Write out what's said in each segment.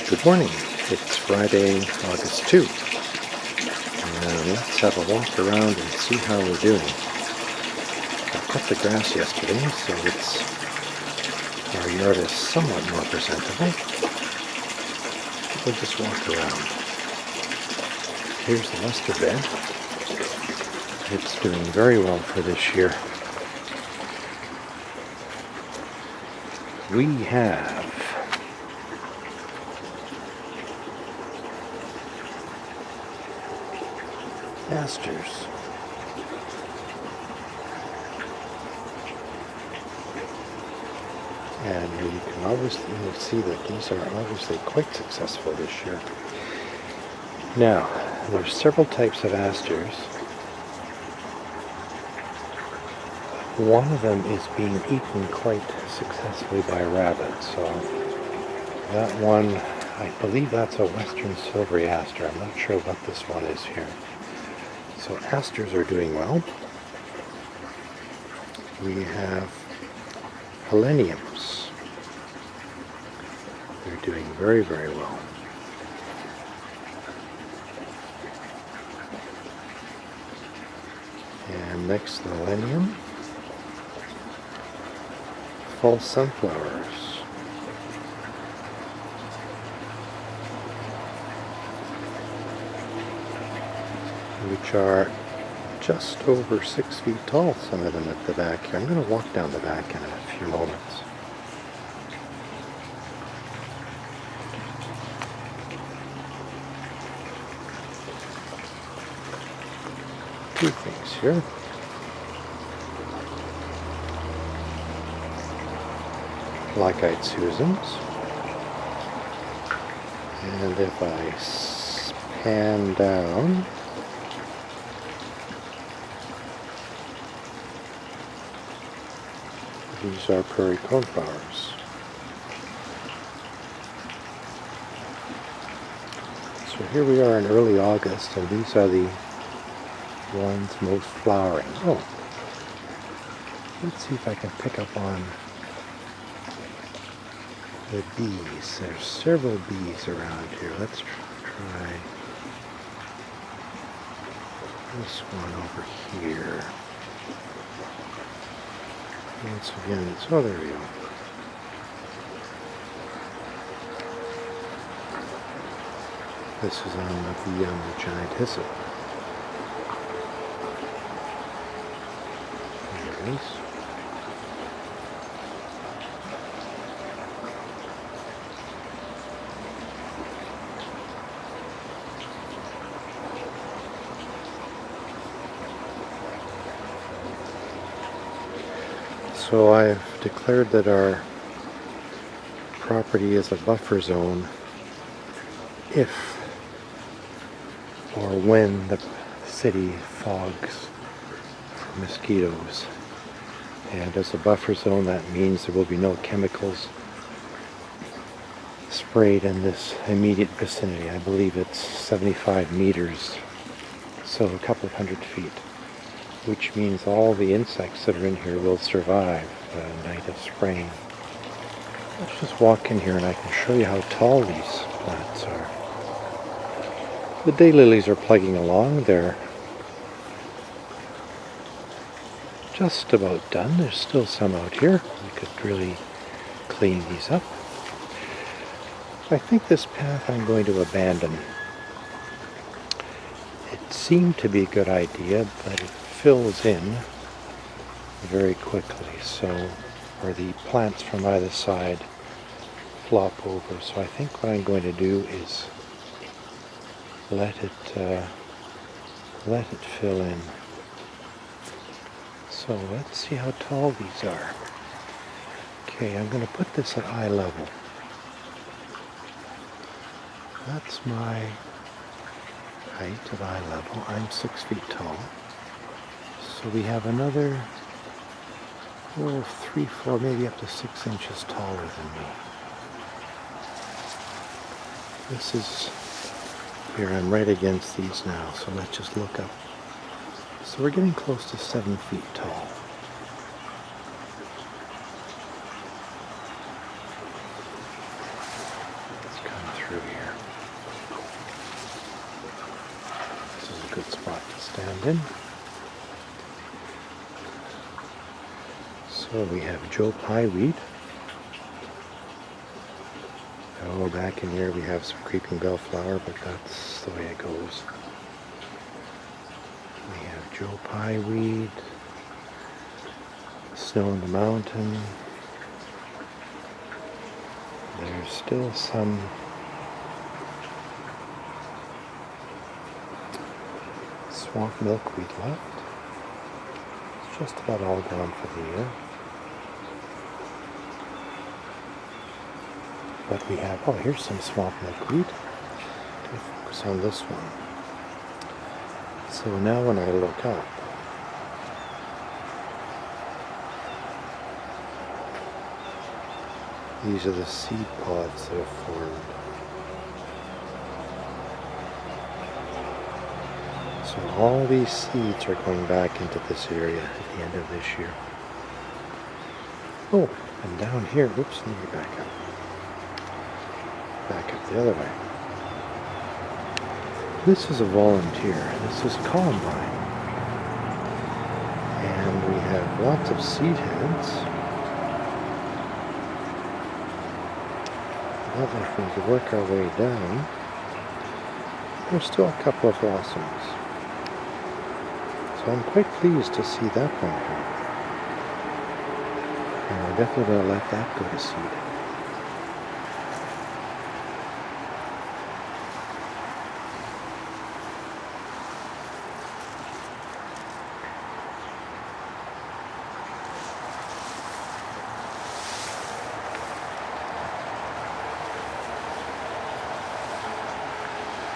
Good morning. It's Friday, August 2. And let's have a walk around and see how we're doing. I cut the grass yesterday, so our yard is somewhat more presentable. We'll just walk around. Here's the mustard bed. It's doing very well for this year. We have asters. And you can obviously see that these are obviously quite successful this year. Now, there's several types of asters. One of them is being eaten quite successfully by rabbits. So that one, I believe that's a western silvery aster. I'm not sure what this one is here. So asters are doing well. We have heleniums. They're doing very, very well. And next to the helenium, false sunflowers. Which are just over 6 feet tall, some of them at the back here. I'm going to walk down the back in a few moments. Two things here. Black-eyed Susans. And if I pan down, these are prairie coneflowers. So here we are in early August, and these are the ones most flowering. Oh, let's see if I can pick up on the bees. There's several bees around here. Let's try this one over here. Once again, oh, there we go. This is on the giant hyssop. There it is. So I've declared that our property is a buffer zone if or when the city fogs for mosquitoes. And as a buffer zone, that means there will be no chemicals sprayed in this immediate vicinity. I believe it's 75 meters, so a couple of 100 feet. Which means all the insects that are in here will survive the night of spraying. Let's just walk in here and I can show you how tall these plants are. The daylilies are plugging along. They're just about done. There's still some out here. We could really clean these up. I think this path I'm going to abandon. It seemed to be a good idea, but it fills in very quickly, or the plants from either side flop over. So I think what I'm going to do is let it fill in. So let's see how tall these are. Okay, I'm going to put this at eye level. That's my height at eye level. I'm 6 feet tall. So we have another 3, 4, maybe up to 6 inches taller than me. This is, here I'm right against these now, so let's just look up. So we're getting close to 7 feet tall. Let's come through. through here. This is a good spot to stand in. So we have Joe Pye weed. Oh, back in here we have some creeping bellflower, but that's the way it goes. We have Joe Pye weed, snow in the mountain. There's still some swamp milkweed left. It's just about all gone for the year. But we have, oh, here's some swamp milkweed. We'll focus on this one. So now when I look up, these are the seed pods that have formed. So all these seeds are going back into this area at the end of this year. Oh, and down here, whoops, let me back up. Back up the other way. This is a volunteer. This is columbine. And we have lots of seed heads. Now if we can work our way down, there's still a couple of blossoms. So I'm quite pleased to see that one here. And we're definitely going to let that go to seed.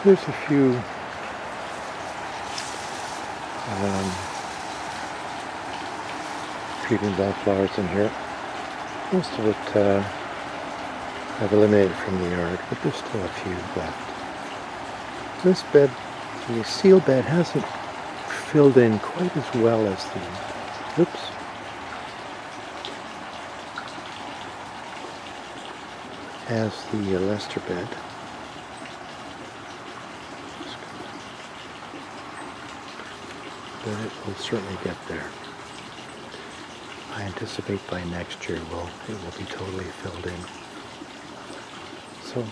There's a few creeping bellflowers in here. Most of it I've eliminated from the yard, but there's still a few left. This bed, the seal bed, hasn't filled in quite as well as the, oops, as the Leicester bed. But it will certainly get there. I anticipate by next year it will be totally filled in. So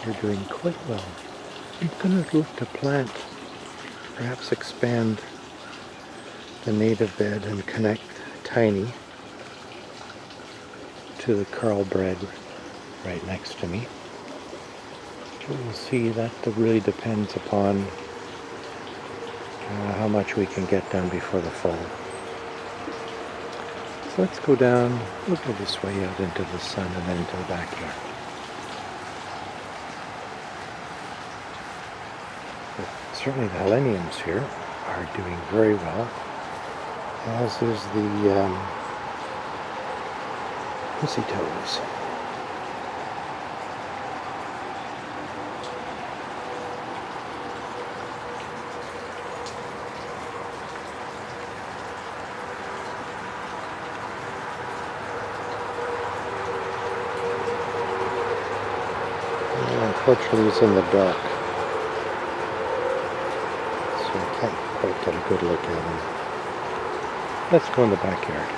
you're doing quite well. I'm going to look to plant, perhaps expand the native bed and connect Tiny to the Carl bed right next to me. We'll see, that really depends upon how much we can get done before the fall. So let's go down, we'll go this way out into the sun and then into the backyard. But certainly the heleniums here are doing very well, as is the pussy toes. Unfortunately, it's in the dark, so I can't quite get a good look at him. Let's go in the backyard.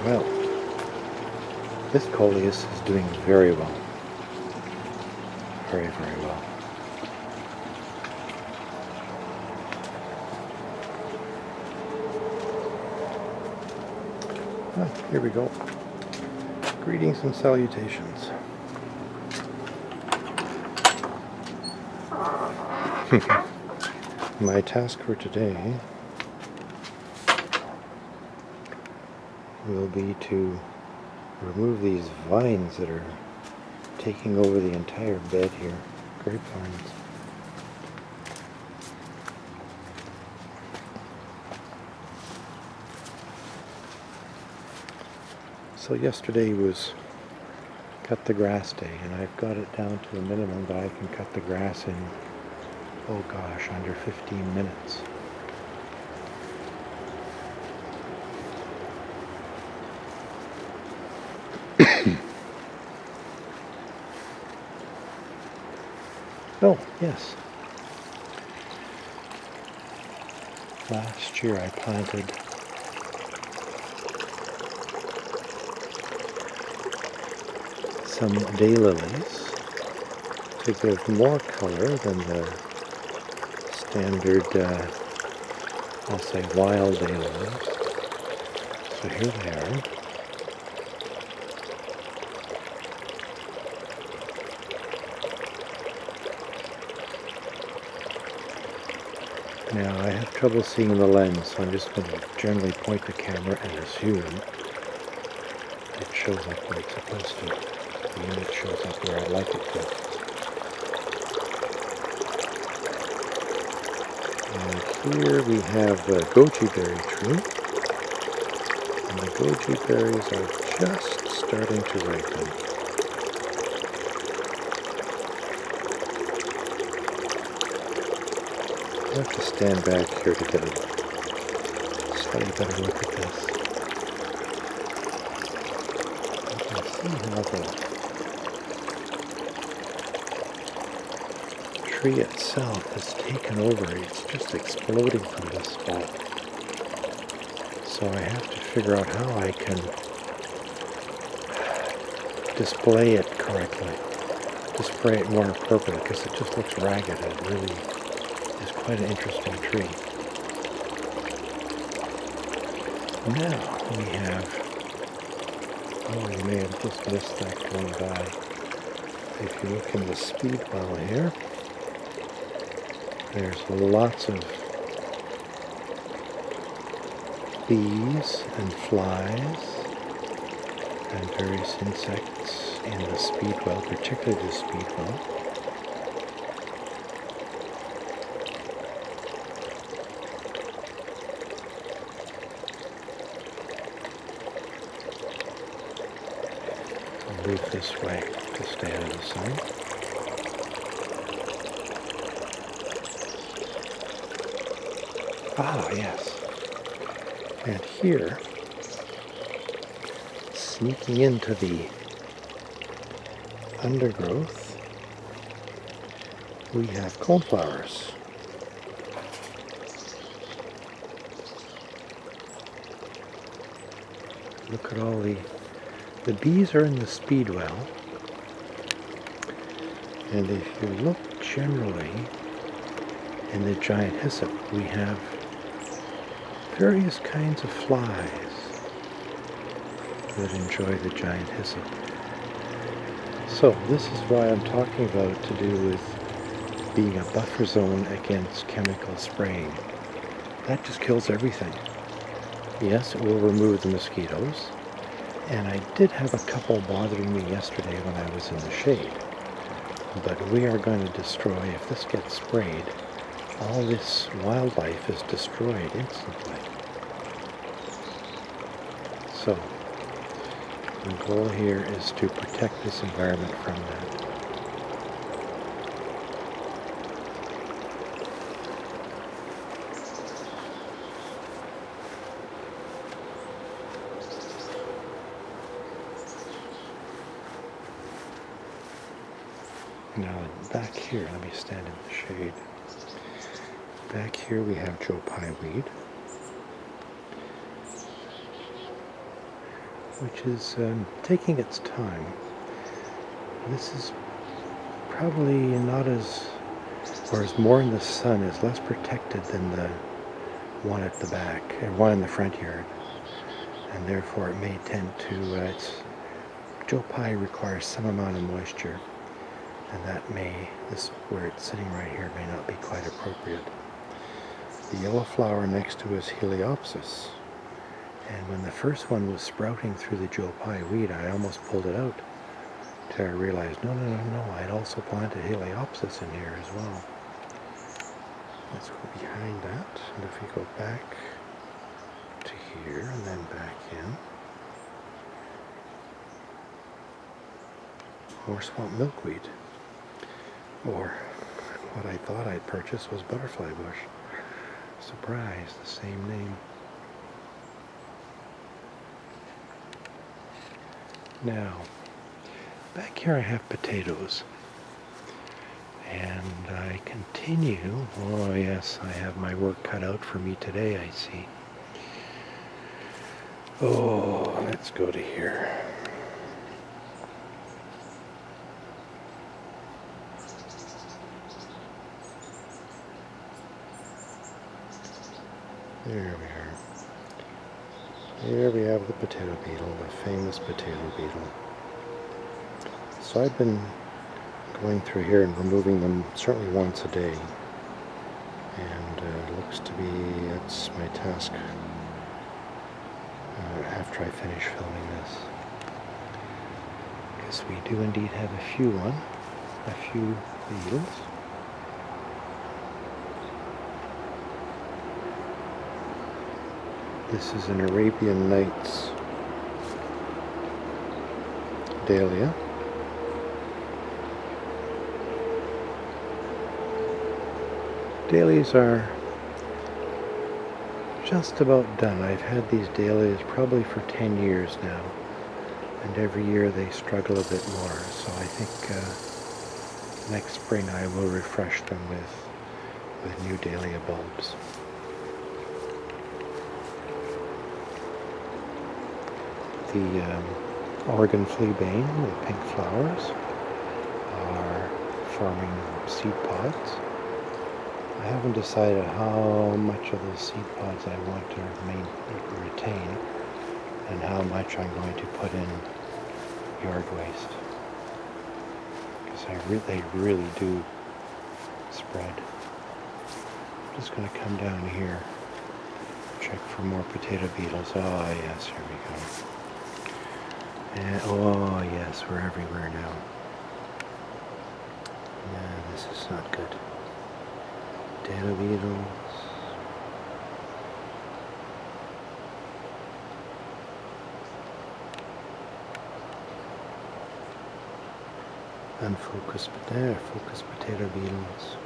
Well, this coleus is doing very well. Very, very well. Here we go. Greetings and salutations. My task for today will be to remove these vines that are taking over the entire bed here. Grapevines. So yesterday was cut the grass day, and I've got it down to a minimum that I can cut the grass in, oh gosh, under 15 minutes. Oh, yes. Last year I planted some daylilies to give more color than the standard, I'll say, wild daylilies. So here they are. Now I have trouble seeing the lens, so I'm just going to generally point the camera and assume it shows up where it's supposed to. The image shows up where I'd like it to. And here we have the goji berry tree. And the goji berries are just starting to ripen. I have to stand back here to get a slightly better look at this. You can see how the tree itself has taken over. It's just exploding from this spot. So I have to figure out how I can display it correctly, display it more appropriately, because it just looks ragged. It really is quite an interesting tree. Now we have, oh, you may have just missed that going by. If you look in the speed well here, there's lots of bees and flies and various insects in the speed well, particularly the speed well. I'll move this way to stay out of the sun. Ah, yes. And here, sneaking into the undergrowth, we have coneflowers. Look at all the bees are in the speed well, and if you look generally in the giant hyssop, we have various kinds of flies that enjoy the giant hyssop. So this is why I'm talking about to do with being a buffer zone against chemical spraying. That just kills everything. Yes, it will remove the mosquitoes, and I did have a couple bothering me yesterday when I was in the shade. But we are going to destroy, if this gets sprayed, all this wildlife is destroyed instantly. So, the goal here is to protect this environment from that. Now, back here, let me stand in the shade. Back here we have Joe Pye weed, which is taking its time. This is probably not as, or is more in the sun, is less protected than the one at the back, and one in the front yard. And therefore it may tend to, Joe Pye requires some amount of moisture, and that this where it's sitting right here may not be quite appropriate. The yellow flower next to is Heliopsis. And when the first one was sprouting through the Joe Pye weed, I almost pulled it out till I realized, no, I'd also planted Heliopsis in here as well. Let's go behind that, and if we go back to here and then back in, Or swamp milkweed. Or what I thought I'd purchased was butterfly bush. Surprise, the same name. Now, back here I have potatoes. And I continue. Oh yes, I have my work cut out for me today, I see. Oh, let's go to here. There we are. Here we have the potato beetle, the famous potato beetle. So I've been going through here and removing them certainly once a day. And it looks to be, that's my task after I finish filming this. Because we do indeed have a few beetles. This is an Arabian Nights dahlia. Dahlias are just about done. I've had these dahlias probably for 10 years now, and every year they struggle a bit more, so I think next spring I will refresh them with new dahlia bulbs. The Oregon fleabane, the pink flowers, are forming seed pods. I haven't decided how much of those seed pods I want to retain and how much I'm going to put in yard waste. Because they really do spread. I'm just going to come down here, check for more potato beetles. Oh yes, here we go. And, oh yes, we're everywhere now. Yeah, this is not good. Potato beetles. Unfocused potato beetles.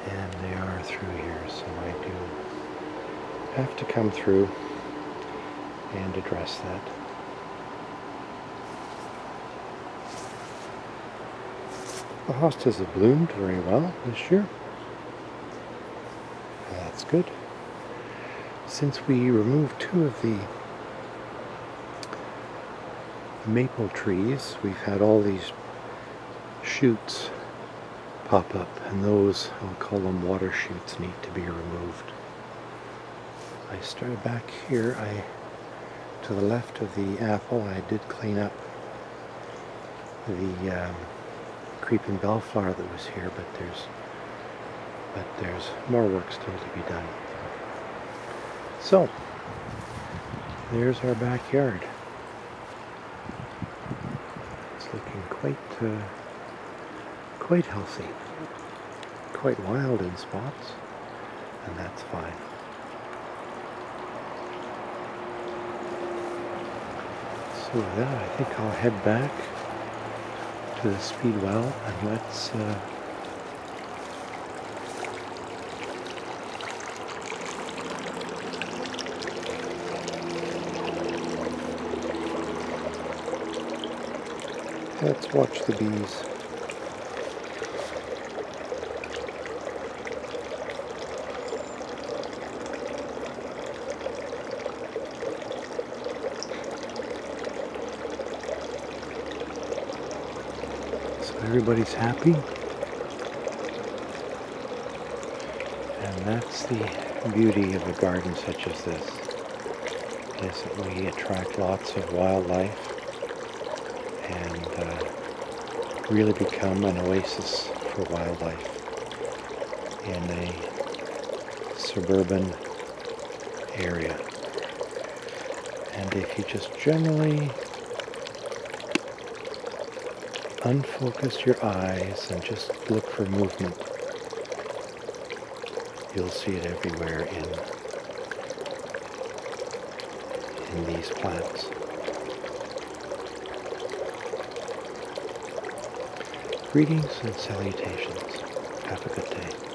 And they are through here, so I do have to come through and address that. The hostas have bloomed very well this year. That's good. Since we removed 2 of the maple trees, we've had all these shoots pop up, and those, I'll call them water shoots, need to be removed. I started back here, to the left of the apple, I did clean up the creeping bellflower that was here, but there's more work still to be done. So, there's our backyard. It's looking quite healthy, quite wild in spots, and that's fine. So with that, I think I'll head back to the speed well and let's watch the bees. Everybody's happy, and that's the beauty of a garden such as this, is that we attract lots of wildlife and really become an oasis for wildlife in a suburban area. And if you just generally unfocus your eyes and just look for movement, you'll see it everywhere in these plants. Greetings and salutations. Have a good day.